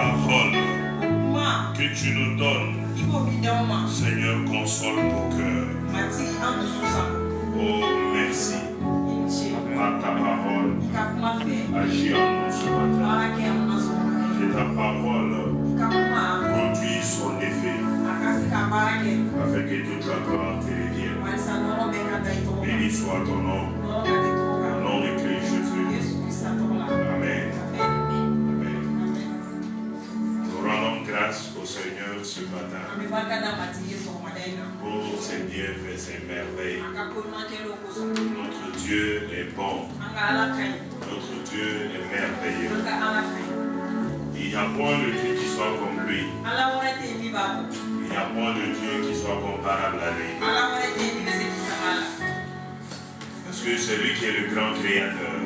parole que tu nous donnes, Seigneur, console nos cœurs. Oh, merci. Par ta parole, agis en nous ce matin. Que ta parole produise son effet, afin que toute la gloire te revienne. Béni soit ton nom, au nom de Christ Jésus. Amen. Amen. Nous rendons grâce au Seigneur ce matin pour ses bienfaits, ses merveilles. Notre Dieu est bon. Notre Dieu est merveilleux. Il n'y a point de Dieu qui soit comme lui. Il n'y a point de Dieu qui soit comparable à lui. Parce que c'est lui qui est le grand créateur.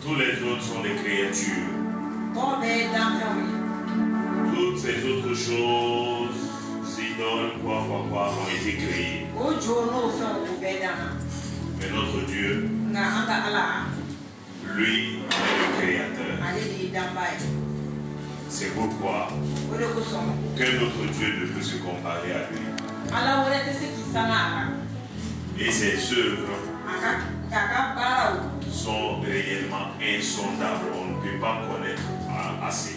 Tous les autres sont des créatures. Toutes ces autres choses, idoles, quoi, ont été créées. Mais notre Dieu, lui, est le créateur. C'est pourquoi que notre Dieu ne peut se comparer à lui. Et ses œuvres sont réellement insondables. On ne peut pas connaître assez.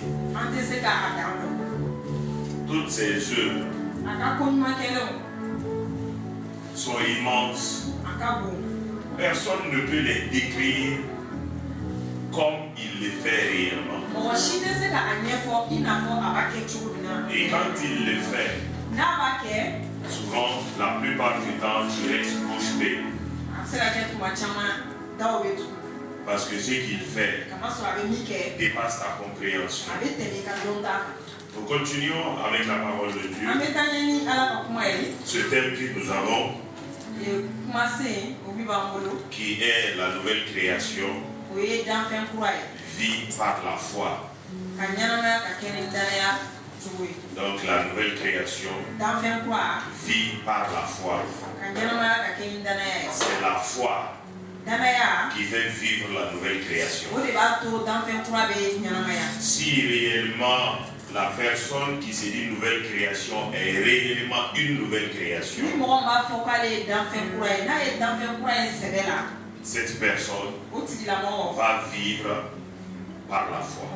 Toutes ces œuvres sont immenses. Personne ne peut les décrire comme il les fait réellement. Et quand il le fait, souvent, la plupart du temps, tu restes bouche bée. Parce que ce qu'il fait dépasse ta compréhension. Nous continuons avec la parole de Dieu. Ce thème que nous avons, qui est la nouvelle création, vit par la foi. Donc la nouvelle création vit par la foi. C'est la foi qui fait vivre la nouvelle création. Si réellement la personne qui se dit nouvelle création est réellement une nouvelle création, cette personne va vivre par la foi.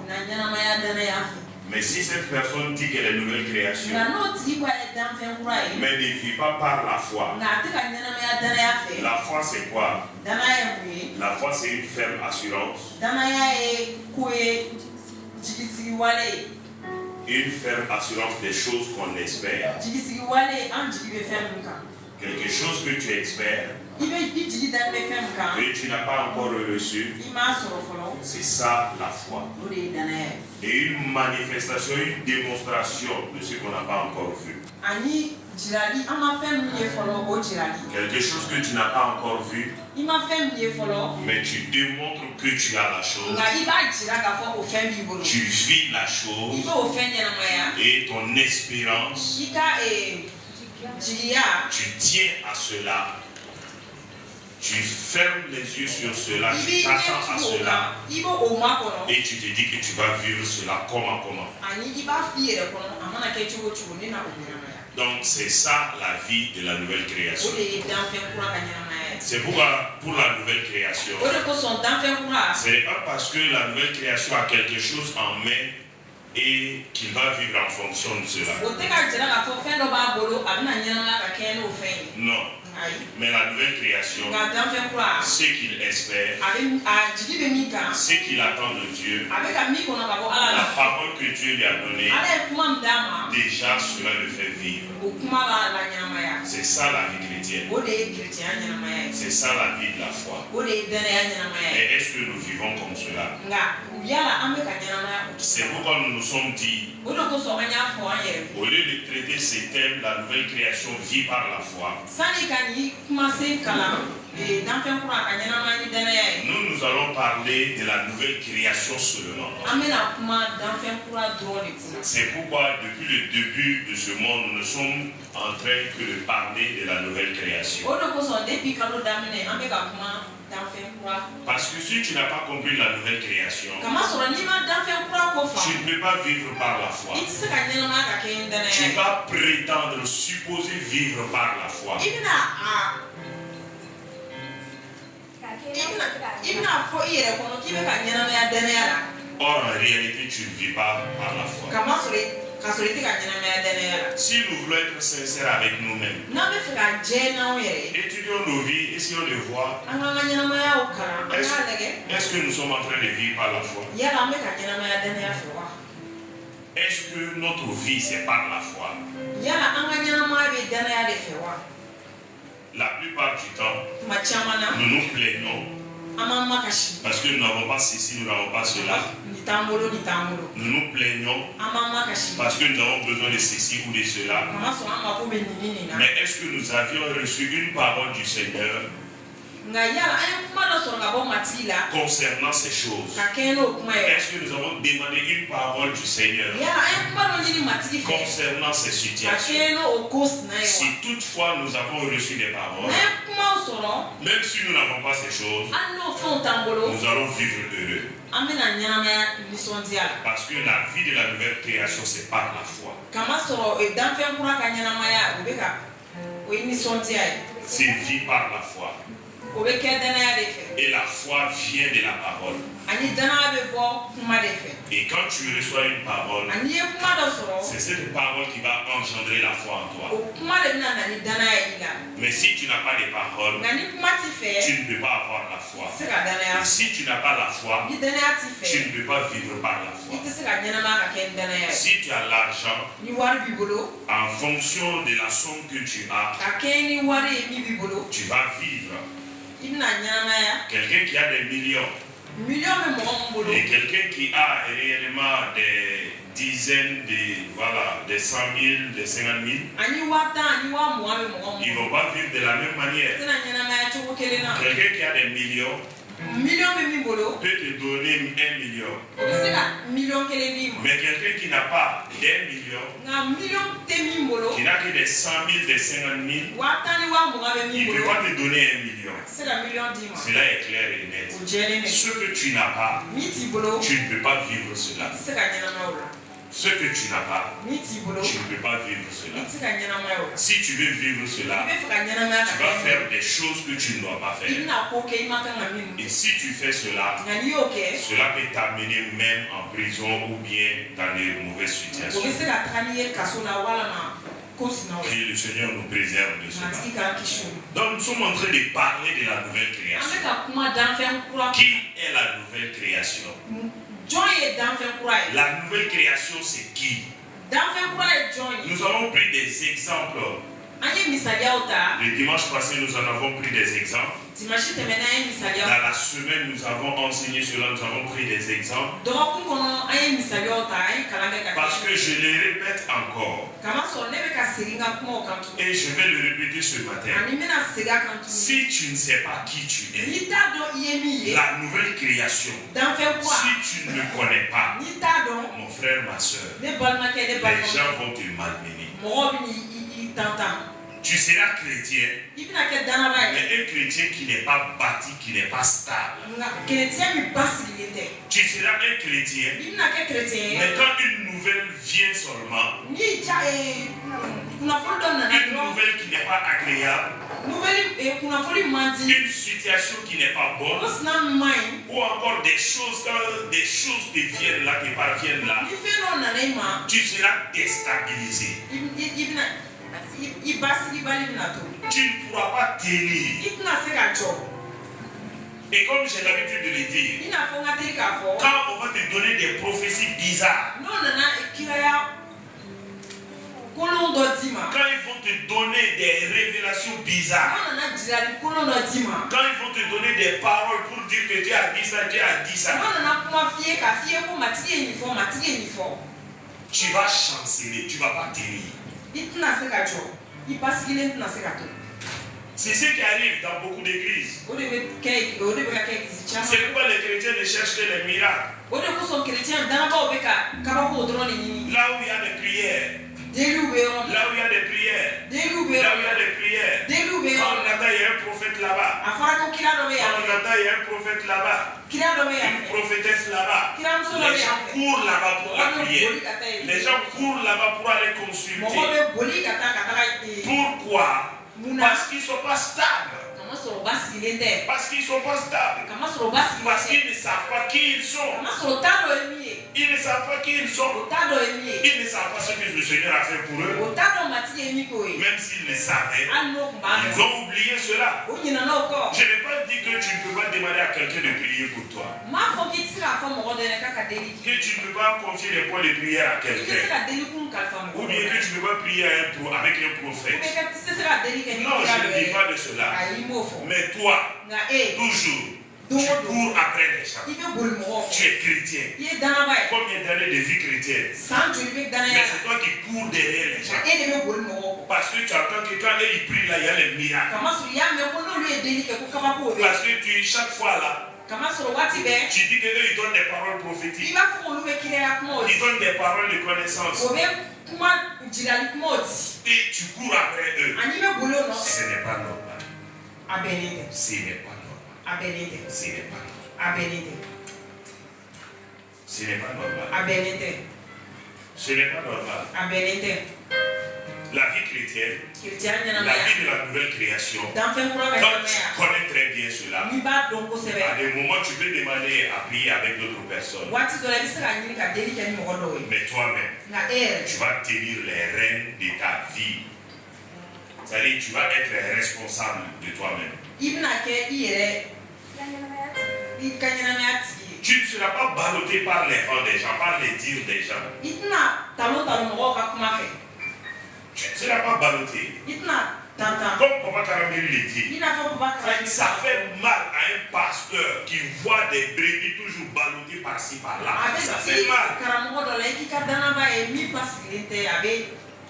Mais si cette personne dit qu'elle est nouvelle création, mais ne vit pas par la foi, la foi c'est quoi? La foi c'est une ferme assurance. Une ferme assurance des choses qu'on espère. Quelque chose que tu espères, que tu n'as pas encore reçu, c'est ça la foi. Et une manifestation, une démonstration de ce qu'on n'a pas encore vu. Quelque chose que tu n'as pas encore vu, mais tu démontres que tu as la chose. Tu vis la chose. Et ton espérance, tu tiens à cela. Tu fermes les yeux sur cela, tu t'attends à cela. Et tu te dis que tu vas vivre cela comment. Donc c'est ça la vie de la nouvelle création. C'est pourquoi pour la nouvelle création, ce n'est pas parce que la nouvelle création a quelque chose en main et qu'il va vivre en fonction de cela. Non. Mais la nouvelle création, ce qu'il espère, ce qu'il attend de Dieu, la parole que Dieu lui a donnée, déjà cela le fait vivre. C'est ça la vie chrétienne. C'est ça la vie de la foi. Et est-ce que nous vivons comme cela? C'est pourquoi nous nous sommes dit, au lieu de traiter ces thèmes, la nouvelle création vit par la foi, nous allons parler de la nouvelle création seulement. C'est pourquoi depuis le début de ce monde, nous ne sommes en train que de parler de la nouvelle création. Parce que si tu n'as pas compris la nouvelle création, tu ne peux pas vivre par la foi. Tu vas prétendre, supposer vivre par la foi. Or, en réalité, tu ne vis pas par la foi. Si nous voulons être sincères avec nous-mêmes, étudions nos vies, essayons de voir. Est-ce que nous sommes en train de vivre par la foi? Est-ce que notre vie, c'est par la foi? La plupart du temps, nous nous plaignons parce que nous n'avons pas ceci, nous n'avons pas cela. Nous nous plaignons parce que nous avons besoin de ceci ou de cela. Mais est-ce que nous avions reçu une parole du Seigneur concernant ces choses? Est-ce que nous avons demandé une parole du Seigneur concernant ces situations? Si toutefois nous avons reçu des paroles, même si nous n'avons pas ces choses, nous allons vivre heureux. Parce que la vie de la nouvelle création, c'est par la foi. C'est vie par la foi. Et la foi vient de la parole. Et quand tu reçois une parole, c'est cette parole qui va engendrer la foi en toi. Mais si tu n'as pas de parole, tu ne peux pas avoir la foi. Et si tu n'as pas la foi, tu ne peux pas vivre par la foi. Si tu as l'argent, en fonction de la somme que tu as, tu vas vivre. Quelqu'un qui a des millions et quelqu'un qui a réellement des dizaines de 100 000, de 50 000, ils ne vont pas vivre de la même manière. Quelqu'un qui a des millions peut te donner 1 million. Mais quelqu'un qui n'a pas d'1 million, qui n'a que des 100 000, des 50 000, il ne peut pas te donner 1 million. Cela est clair et net. Ce que tu n'as pas, tu ne peux pas vivre cela. Ce que tu n'as pas, tu ne peux pas vivre cela. Si tu veux vivre cela, tu vas faire des choses que tu ne dois pas faire. Et si tu fais cela, cela peut t'amener même en prison ou bien dans des mauvaises situations. Que le Seigneur nous préserve de cela. Donc nous sommes en train de parler de la nouvelle création. Qui est la nouvelle création? La nouvelle création, c'est qui? Nous avons pris des exemples. Le dimanche passé, nous en avons pris des exemples. Dans la semaine, nous avons enseigné cela, nous avons pris des exemples. Parce que je les répète encore. Et je vais le répéter ce matin. Si tu ne sais pas qui tu es, la nouvelle création, si tu ne le connais pas, mon frère, ma soeur, les gens vont te malmener. Tu seras chrétien, mais un chrétien qui n'est pas bâti, qui n'est pas stable. Tu seras un chrétien, mais quand une nouvelle vient seulement, une nouvelle qui n'est pas agréable, une situation qui n'est pas bonne, ou encore des choses, quand des choses te viennent là, te parviennent là, tu seras déstabilisé. Tu ne pourras pas tenir. Et comme j'ai l'habitude de le dire, quand on va te donner des prophéties bizarres, quand ils vont te donner des révélations bizarres, quand ils vont te donner des paroles pour dire que Dieu a dit ça, Dieu a dit ça, tu vas chanceler, tu ne vas pas tenir. C'est ce qui arrive dans beaucoup d'églises. C'est pourquoi les chrétiens ne cherchent que les miracles. Là où il y a des prières. Là où il y a des prières. Là où il y a des prières. Quand on attend, il y a un prophète là-bas. entend, il y a un prophète là-bas, une prophétesse là-bas. Les gens courent là-bas pour la prière. Les gens courent là-bas pour aller consulter. Pourquoi? Parce qu'ils ne sont pas stables. Parce qu'ils ne sont pas stables. Parce qu'ils ne savent pas qui ils sont. Ils ne savent pas qui ils sont. Ils ne savent pas ce que le Seigneur a fait pour eux. Même s'ils le savaient, ils ont oublié cela. Je n'ai pas dit que tu ne peux pas demander à quelqu'un de prier pour toi. Que tu ne peux pas confier les points de prière à quelqu'un. Ou bien que tu ne peux pas prier avec un prophète. Non, je ne dis pas de cela. Mais toi, toujours, tu cours après les gens. Tu es chrétien. Combien d'années de vie chrétienne? Mais c'est toi qui cours derrière les gens. Parce que tu entends que quand ils prient là, il y a les miracles. Parce que chaque fois là, tu dis qu'eux ils donnent des paroles prophétiques. Ils donnent des paroles de connaissance. Et tu cours après eux. Ce n'est pas normal. Ce n'est pas normal. Ce n'est pas normal. Ce n'est pas normal. Ce n'est pas normal. La vie chrétienne, la vie de la nouvelle création, quand tu connais très bien cela, à des moments tu peux demander à prier avec d'autres personnes. Mais toi-même, tu vas tenir les rênes de ta vie. C'est-à-dire tu vas être responsable de toi-même. Tu ne seras pas ballotté par les vents des gens, par les dires des gens. Tu ne seras pas ballotté. Comme Papa Karambiri le dit, ça fait mal à un pasteur qui voit des brebis toujours ballottées par-ci par-là. Ça fait mal.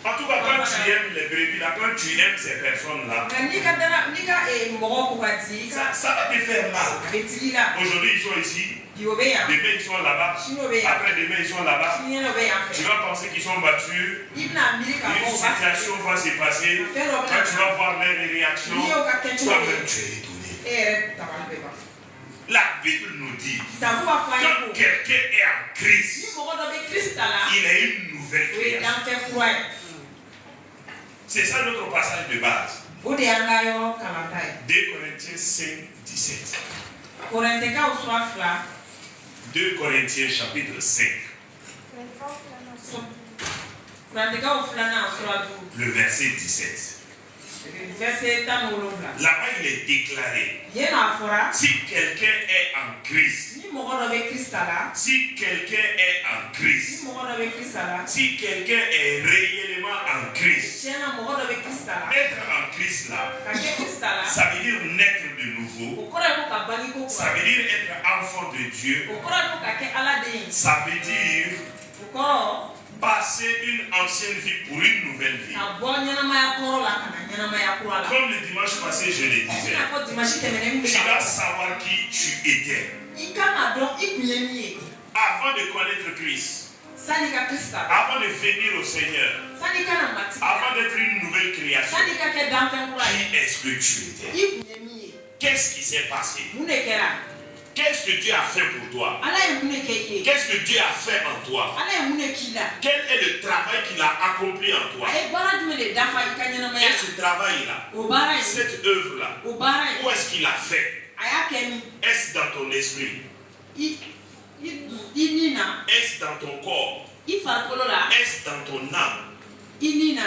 En tout cas, quand tu aimes les brebis, là, quand tu aimes ces personnes-là, ça va te faire mal. Aujourd'hui, ils sont ici. Demain, ils sont là-bas. Après, demain, ils sont là-bas. Tu vas penser qu'ils sont battus. Une situation va se passer. Quand tu vas voir leurs réactions, toi-même, tu es étonné. La Bible nous dit quand quelqu'un est en Christ, il est une nouvelle création. C'est ça notre passage de base. 2 Corinthiens 5, 17. 2 Corinthiens chapitre 5. Le verset 17. Là-bas, il est déclaré. Si quelqu'un est en Christ, si quelqu'un est en Christ, si quelqu'un est réellement en Christ, être en Christ là, ça veut dire naître de nouveau, ça veut dire être enfant de Dieu, ça veut dire passer une ancienne vie pour une nouvelle vie. Comme le dimanche passé, je le disais, tu dois savoir qui tu étais. Avant de connaître Christ, avant de venir au Seigneur, avant d'être une nouvelle création, qui est-ce que tu étais? Qu'est-ce qui s'est passé? Qu'est-ce que Dieu a fait pour toi? Qu'est-ce que Dieu a fait en toi? Quel est le travail qu'il a accompli en toi? Et ce travail-là, cette œuvre-là, où est-ce qu'il a fait? Est-ce dans ton esprit? Est-ce dans ton corps? Est-ce dans ton âme? Il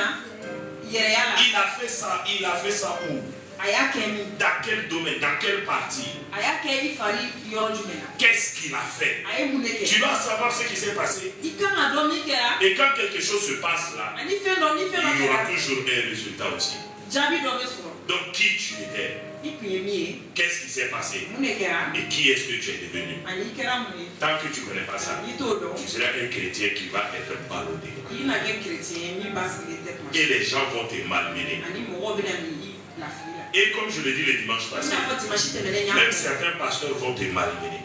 a fait ça où? Dans quel domaine? Dans quelle partie? Qu'est-ce qu'il a fait? Tu dois savoir ce qui s'est passé. Et quand quelque chose se passe là, il y aura toujours un résultat aussi. Donc qui tu étais? Qu'est-ce qui s'est passé? Et qui est-ce que tu es devenu? Tant que tu ne connais pas ça, tu seras un chrétien qui va être ballotté. Et les gens vont te malmener. Et comme je l'ai dit le dimanche passé, même certains pasteurs vont te malmener.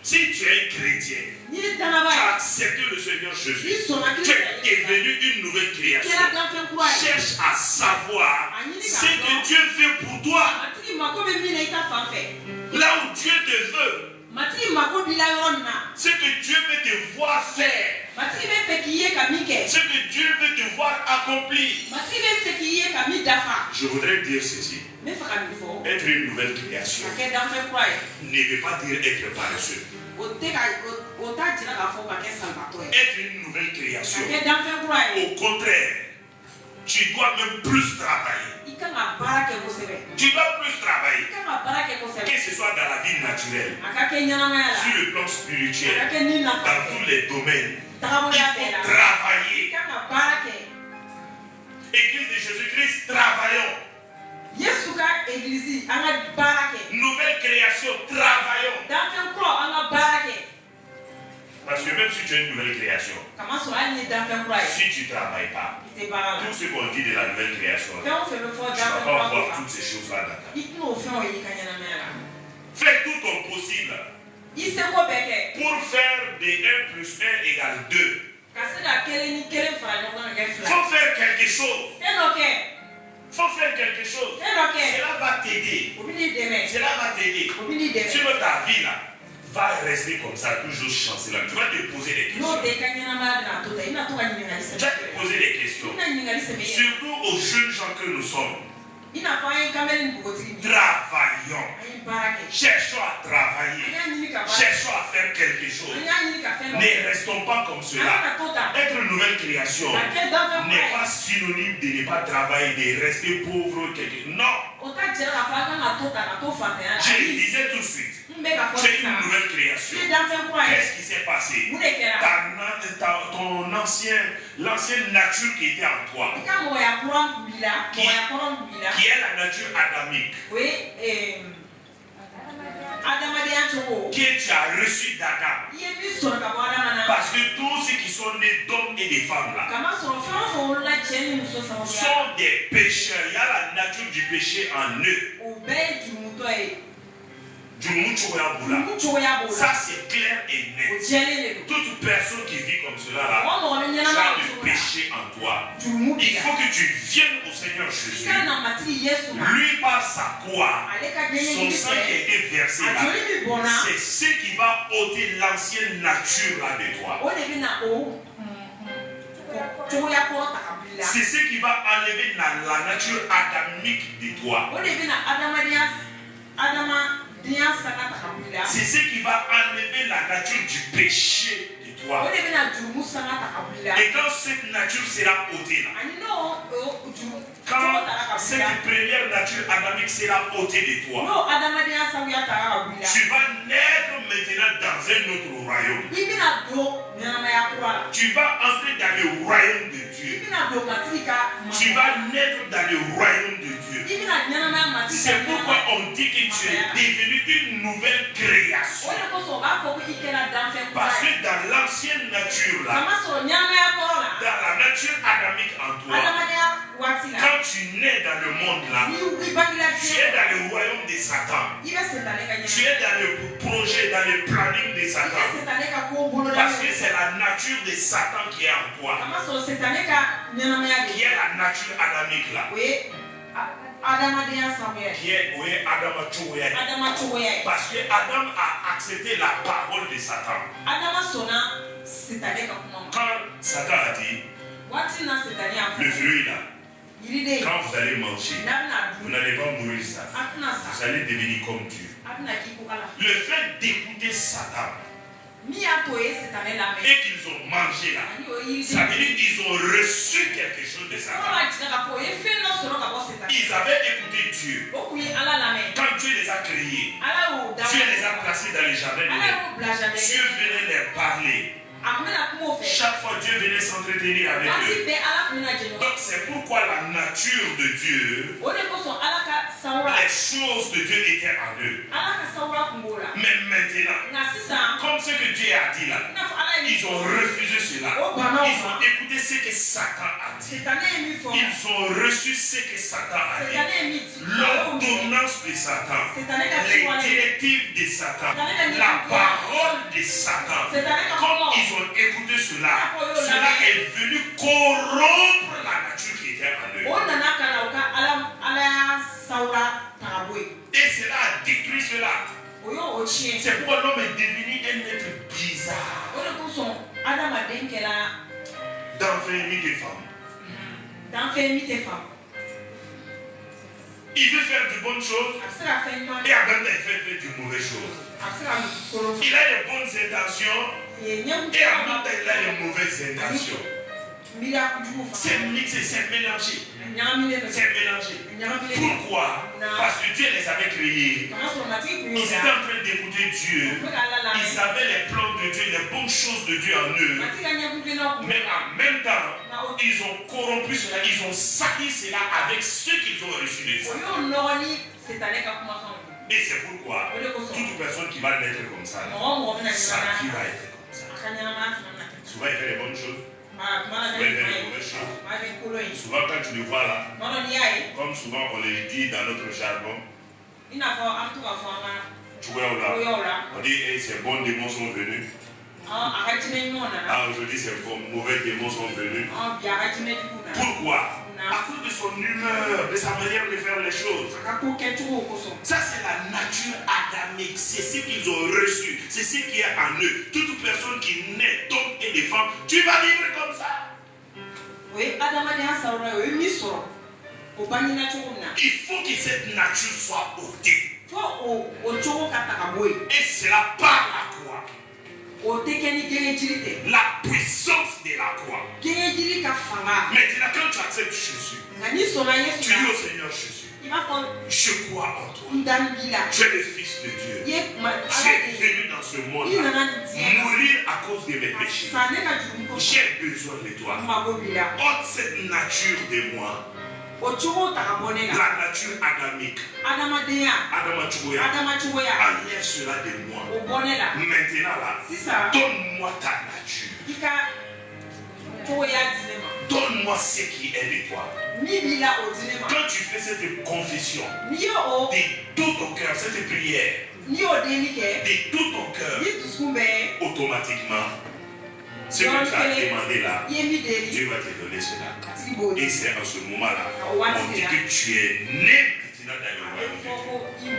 Si tu es un chrétien, tu as accepté le Seigneur Jésus, tu es devenu une nouvelle création. Cherche à savoir ce que Dieu fait pour toi. Là où Dieu te veut, ce que Dieu veut te voir faire, ce que Dieu veut te voir accomplir. Je voudrais dire ceci. Être une nouvelle création ne veut pas dire être paresseux. Être une nouvelle création, au contraire, tu dois même plus travailler. Tu dois plus travailler, que ce soit dans la vie naturelle, sur le plan spirituel, dans tous les domaines. Il faut travailler. Église de Jésus-Christ, travaillons. Nouvelle création, travaillons. Parce que même si tu es une nouvelle création, si tu ne travailles pas, tout ce qu'on dit de la nouvelle création, tu ne vas pas voir toutes ces choses-là dans ta vie. Fais tout ton possible pour faire de 1 plus 1 égale 2. Faut faire quelque chose. Faut faire quelque chose. Cela va t'aider. Cela va t'aider. Sur ta vie là, va rester comme ça, toujours chancelant. Tu vas te poser des questions. Tu vas te poser des questions. Surtout aux jeunes gens que nous sommes. Travaillons. Cherchons à travailler. Cherchons à faire quelque chose. Ne restons pas comme cela. Être une nouvelle création n'est pas synonyme de ne pas travailler, de rester pauvre. Non. Je le disais tout de suite. C'est une nouvelle création. Qu'est-ce qui s'est passé? L'ancienne nature qui était en toi, qui est la nature adamique, que tu as reçu d'Adam. Parce que tous ceux qui sont nés d'hommes et de femmes là sont des pécheurs. Il y a la nature du péché en eux. Ça c'est clair et net. Toute personne qui vit comme cela là, tu as le péché en toi. Il faut que tu viennes au Seigneur Jésus. Lui par sa croix, son sang qui a été versé là, c'est ce qui va ôter l'ancienne nature là de toi. C'est ce qui va enlever la nature adamique de toi. C'est ce qui va enlever la nature du péché de toi. Et quand cette nature sera ôtée là, quand cette première nature adamique sera ôtée de toi, tu vas naître maintenant dans un autre royaume. Tu vas entrer dans le royaume de Dieu. Tu vas naître dans le royaume de Dieu. C'est pourquoi on dit que tu es devenu une nouvelle création. Parce que dans l'ancienne nature là, dans la nature adamique en toi, quand tu nais dans le monde là, tu es dans le royaume de Satan. Tu es dans le projet, dans le planning de Satan. Parce que c'est la nature de Satan qui est en toi. Qui est la nature adamique là. Qui est parce que Adam a accepté la parole de Satan. Quand Satan a dit le fruit là, quand vous allez manger, vous n'allez pas mourir ça. Vous allez devenir comme Dieu. Le fait d'écouter Satan et qu'ils ont mangé là, ça veut dire qu'ils ont reçu quelque chose de Satan. Ils avaient écouté Dieu. Quand Dieu les a créés, Dieu les a placés dans les jardins de l'Éden. Dieu venait leur parler. Chaque fois Dieu venait s'entretenir avec eux. Donc c'est pourquoi la nature de Dieu, les choses de Dieu étaient en eux. Mais maintenant, comme ce que Dieu a dit là, ils ont refusé cela. Ils ont écouté ce que Satan a dit. Ils ont reçu ce que Satan a dit. L'ordonnance de Satan, les directives de Satan, la parole de Satan, comme ils ont écouté cela, cela est venu corrompre la nature qui était en eux. Et cela a détruit cela. C'est pourquoi l'homme est devenu un être bizarre. D'enfermer des femmes. Il veut faire de bonnes choses et en même temps il fait de mauvaises choses. Il a les bonnes intentions et en même temps il a les mauvaises intentions. C'est mixé, c'est mélangé. C'est mélangé. Pourquoi? Parce que Dieu les avait créés. Ils étaient en train d'écouter Dieu. Ils savaient les plans de Dieu, les bonnes choses de Dieu en eux. Mais en même temps, ils ont corrompu cela, ils ont sali cela avec ce qu'ils ont reçu de Dieu. Et c'est pourquoi toute personne qui va naître comme ça, sa vie va être comme ça. Souvent il fait les bonnes choses. Souvent il fait les mauvaises choses. Souvent quand tu le vois là, comme souvent on le dit dans notre jargon, on dit hey, ces bons démons sont venus. Aujourd'hui ces mauvais démons sont venus. Pourquoi? À cause de son humeur, de sa manière de faire les choses. Ça c'est la nature adamique. C'est ce qu'ils ont reçu. C'est ce qui est en eux. Toute personne qui naît d'homme et de femme, tu vas vivre comme ça. Il faut que cette nature soit ôtée. Et cela par la croix. La puissance de la croix. Maintenant, quand tu acceptes Jésus, tu dis au Seigneur Jésus, je crois en toi. Tu es le Fils de Dieu. Tu es venu dans ce monde mourir à cause de mes péchés. J'ai besoin de toi. Ôte cette nature de moi. La nature adamique. Enlève cela de moi. Maintenant là, donne-moi ta nature. Donne-moi ce qui est de toi. Quand tu fais cette confession, de tout ton cœur, cette prière, de tout ton cœur, automatiquement, ce que tu as demandé là, Dieu va te donner cela. Et c'est à ce moment-là, on dit que tu es né maintenant dans le royaume de Dieu.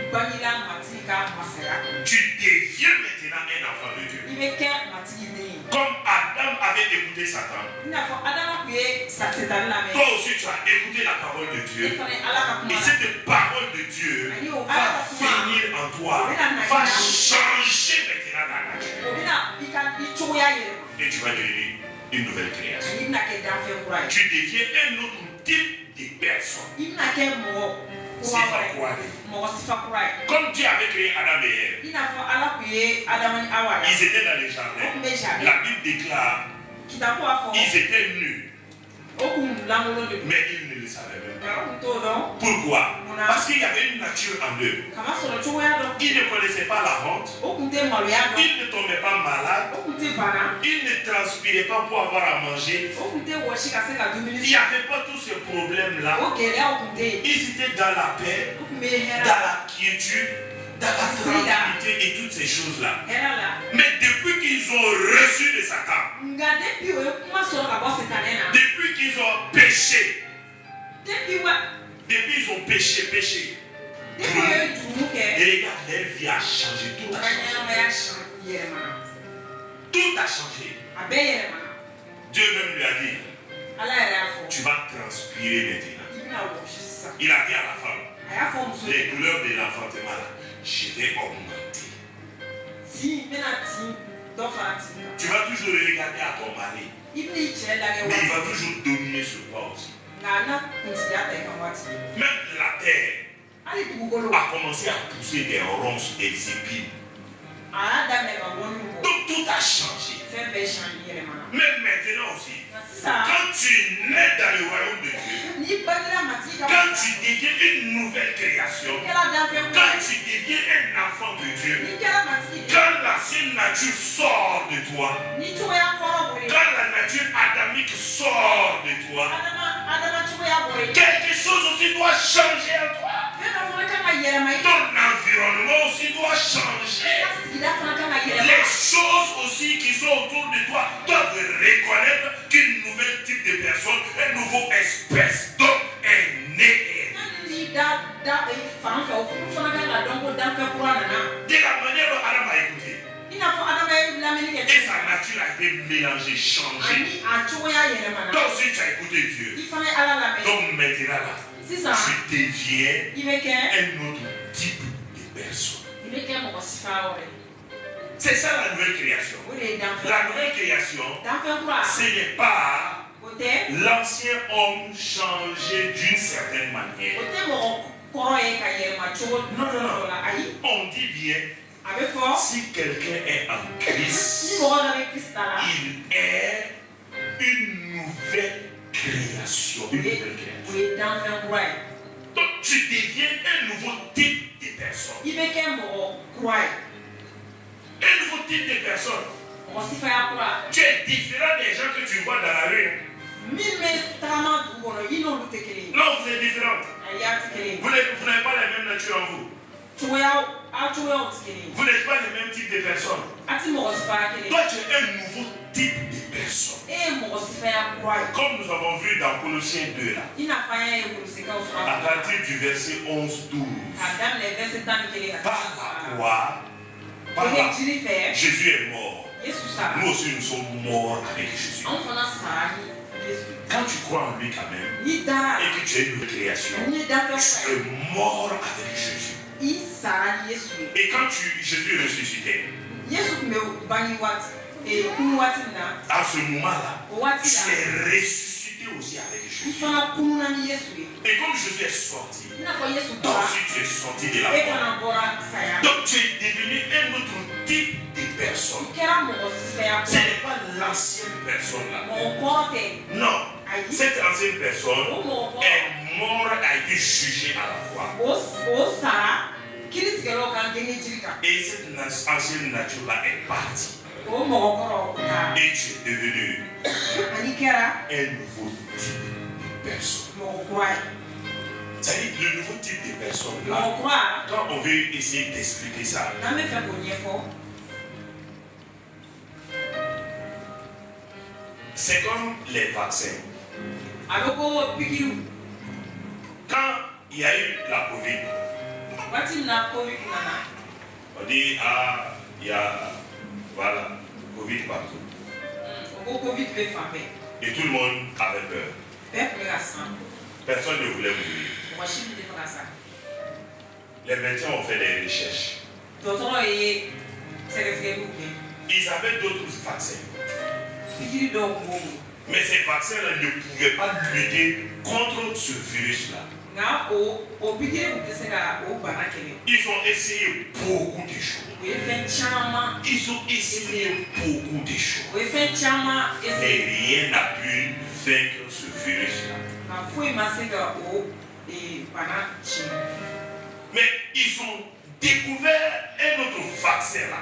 Tu deviens maintenant un enfant de Dieu. Comme Adam avait écouté Satan, toi aussi tu as écouté la parole de Dieu. Et cette parole de Dieu va venir en toi, va changer maintenant ta nature. Et tu vas devenir une nouvelle création. Tu deviens un autre type de personne. Comme Dieu avait créé Adam et Ève, ils étaient dans les jardins. La Bible déclare qu'ils étaient nus. Mais ils ne le savaient même pas. Pourquoi? Parce qu'il y avait une nature en eux. Ils ne connaissaient pas la honte. Ils ne tombaient pas malades. Ils ne transpiraient pas pour avoir à manger. Il n'y avait pas tous ces problèmes-là. Ils étaient dans la paix, dans la quiétude, dans la tranquillité et toutes ces choses-là. Mais depuis qu'ils ont reçu de Satan, depuis qu'ils ont péché, depuis qu'ils ont péché, et regarde, leur vie a changé, tout a changé. Tout a changé. Dieu même lui a dit, tu vas transpirer maintenant. Il a dit à la femme, les douleurs de l'enfantement là, je vais augmenter. Tu vas toujours le regarder à ton mari, mais il va toujours dominer sur toi aussi. Même la terre a commencé à pousser des ronces, des épines. Donc tout a changé. Même maintenant aussi, quand tu nais dans le royaume de Dieu, quand tu deviens une nouvelle création, quand tu deviens un enfant de Dieu, quand l'ancienne nature sort de toi, quand la nature adamique sort de toi, quelque chose aussi doit changer en toi. Ton environnement aussi doit changer. Les choses sont autour de toi doivent reconnaître qu'une nouvelle type de personne, une nouvelle espèce d'homme est née. De la manière dont Adam a écouté. Et sa nature a été mélangée, changée. Donc si tu as écouté Dieu, donc maintenant là, tu deviens un autre type de personne. C'est ça la nouvelle création. La nouvelle création, ce n'est pas l'ancien homme changé d'une certaine manière. Non. On dit bien, si quelqu'un est en Christ, il est une nouvelle création. Donc tu deviens un nouveau type de personne. Un nouveau type de personne. Tu es différent des gens que tu vois dans la rue. Non, vous êtes différentes. Vous n'avez pas la même nature en vous. Vous n'êtes pas le même type de personne. Toi, tu es un nouveau type de personne. Comme nous avons vu dans Colossiens 2 là. À partir du verset 11-12. Par la croix, Jésus est mort. Nous aussi nous sommes morts avec Jésus. Quand tu crois en lui quand même, et que tu es une nouvelle création, tu es mort avec Jésus. Et quand Jésus est ressuscité, à ce moment-là, tu es ressuscité aussi avec Jésus. Et comme Jésus est sorti, toi aussi tu es sorti de la mort. Donc tu es devenu un autre type de personne. Ce n'est pas l'ancienne personne là. Non. Cette ancienne personne est morte, a été jugée à la croix. Et cette ancienne nature là est partie. Et tu es devenu un nouveau type de personne. C'est-à-dire le nouveau type de personne là, quand on veut essayer d'expliquer ça, c'est comme les vaccins. Quand il y a eu la Covid, on dit il y a voilà, Covid partout. Et tout le monde avait peur. Personne ne voulait mourir. Les médecins ont fait des recherches. Ils avaient d'autres vaccins. Mais ces vaccins-là ne pouvaient pas lutter contre ce virus-là. Ils ont essayé beaucoup de choses. Mais rien n'a pu vaincre ce virus-là. Mais ils ont découvert un autre vaccin-là.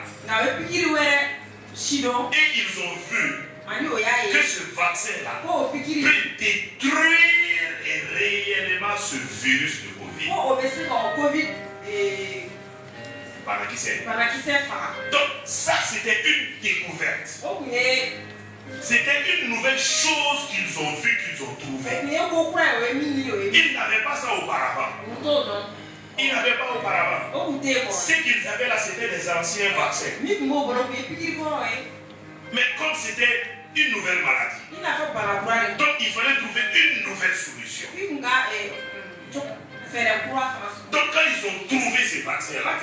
Et ils ont vu que ce vaccin-là peut détruire réellement ce virus de Covid. Donc ça c'était une découverte. C'était une nouvelle chose qu'ils ont vue, qu'ils ont trouvée. Ils n'avaient pas ça auparavant. Ils n'avaient pas auparavant. Ce qu'ils avaient là, c'était des anciens vaccins. Mais comme c'était une nouvelle maladie, donc il fallait trouver une nouvelle solution. Donc quand ils ont trouvé ces vaccins-là,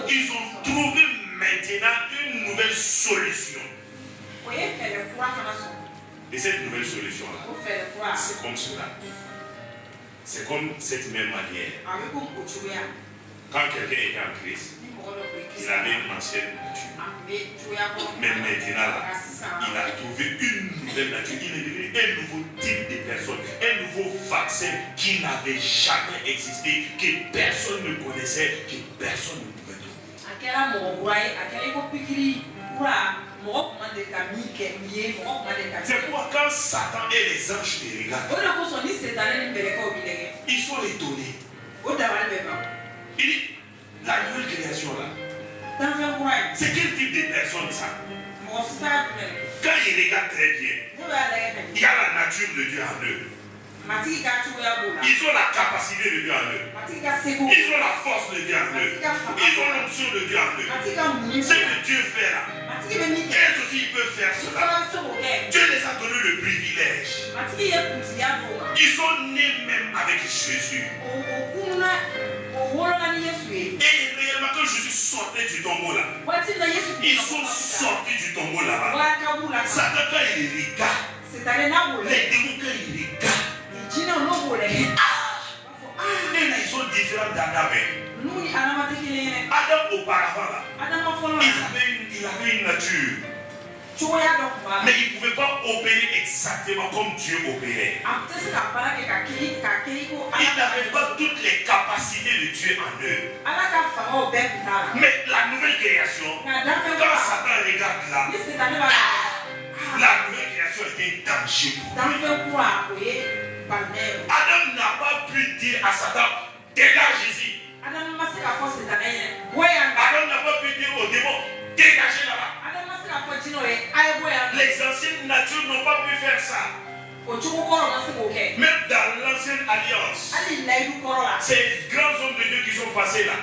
ils ont trouvé maintenant une nouvelle solution. Et cette nouvelle solution-là, c'est comme cela. C'est comme cette même manière. Quand quelqu'un était en Christ, il avait une ancienne nature. Mais maintenant, là, il a trouvé une nouvelle nature. Il est devenu un nouveau type de personne. Un nouveau vaccin qui n'avait jamais existé, que personne ne connaissait, que personne ne pouvait trouver. C'est pourquoi quand Satan et les anges te regardent, ils sont étonnés. Il dit, la nouvelle création là, c'est quel type de personne ça? Quand il regarde très bien, il y a la nature de Dieu en eux. Ils ont la capacité de Dieu en eux. Ils ont la force de Dieu en eux. Ils ont l'onction de Dieu en eux. Ce que Dieu fait là, elles aussi ils peuvent faire cela. Dieu les a donné le privilège. Ils sont nés même avec Jésus. Et réellement quand Jésus sortait du tombeau là, ils sont sortis du tombeau là-bas. Satan quand il regarde, les démons quand ils regardent, ils sont différents d'Adam. Adam auparavant là, il avait une nature. Mais il ne pouvait pas opérer exactement comme Dieu opérait. Il n'avait pas toutes les capacités de Dieu en eux. Mais la nouvelle création, quand Satan regarde là, la nouvelle création est un danger pour lui. Adam n'a pas pu dire à Satan, dégage ici. Adam n'a pas pu dire au démon, dégagez là-bas. Les anciennes natures n'ont pas pu faire ça. Même dans l'ancienne alliance, ces grands hommes de Dieu qui sont passés là,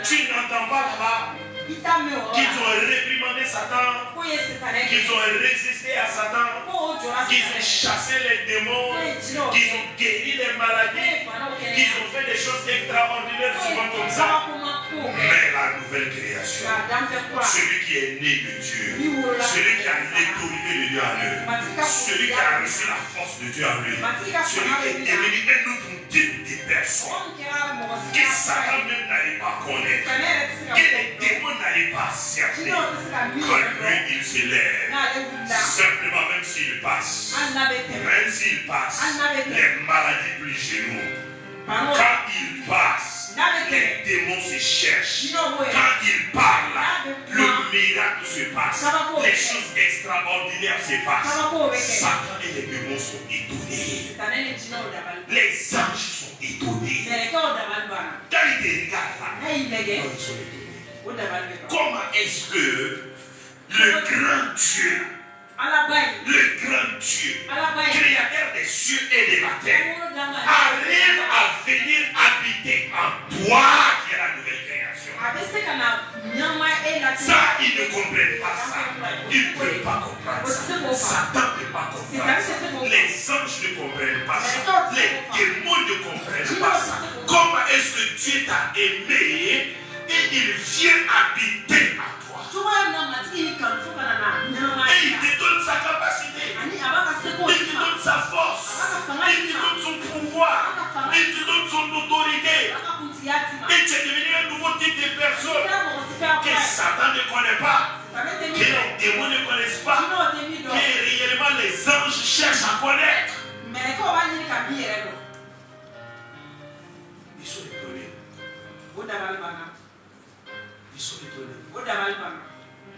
tu n'entends pas là-bas qu'ils ont réprimandé Satan, qu'ils ont résisté à Satan, qu'ils ont chassé les démons, qu'ils ont guéri les maladies, qu'ils ont fait des choses extraordinaires souvent comme ça. Mais la nouvelle création, celui qui est né de Dieu, celui qui a l'autorité de Dieu en eux, celui qui a reçu la force de Dieu en lui, celui qui est devenu un autre type de personne, que Satan même n'allait pas connaître, que les démons n'allaient pas cerner, quand lui il s'élève, simplement même s'il passe, les maladies plus chez nous, quand il passe, les démons se cherchent. Quand il parle, le miracle se passe. Les choses extraordinaires se passent. Satan et les démons sont étonnés. Les anges sont étonnés. Quand ils te regardent là, ils sont étonnés. Comment est-ce que le grand Dieu, créateur des cieux et de la terre, arrive à venir habiter en toi qui est la nouvelle création? Ça, ils ne comprennent pas ça. Ils ne peuvent pas comprendre ça. Satan ne peut pas comprendre ça. Les anges ne comprennent pas ça. Les démons ne comprennent pas ça. Comment est-ce que Dieu t'a aimé et il vient habiter en toi? Et il te donne sa capacité, il te donne sa force, il te donne son pouvoir, il te donne son autorité. Et tu es devenu un nouveau type de personne que Satan ne connaît pas, que les démons ne connaissent pas, que réellement les anges cherchent à connaître.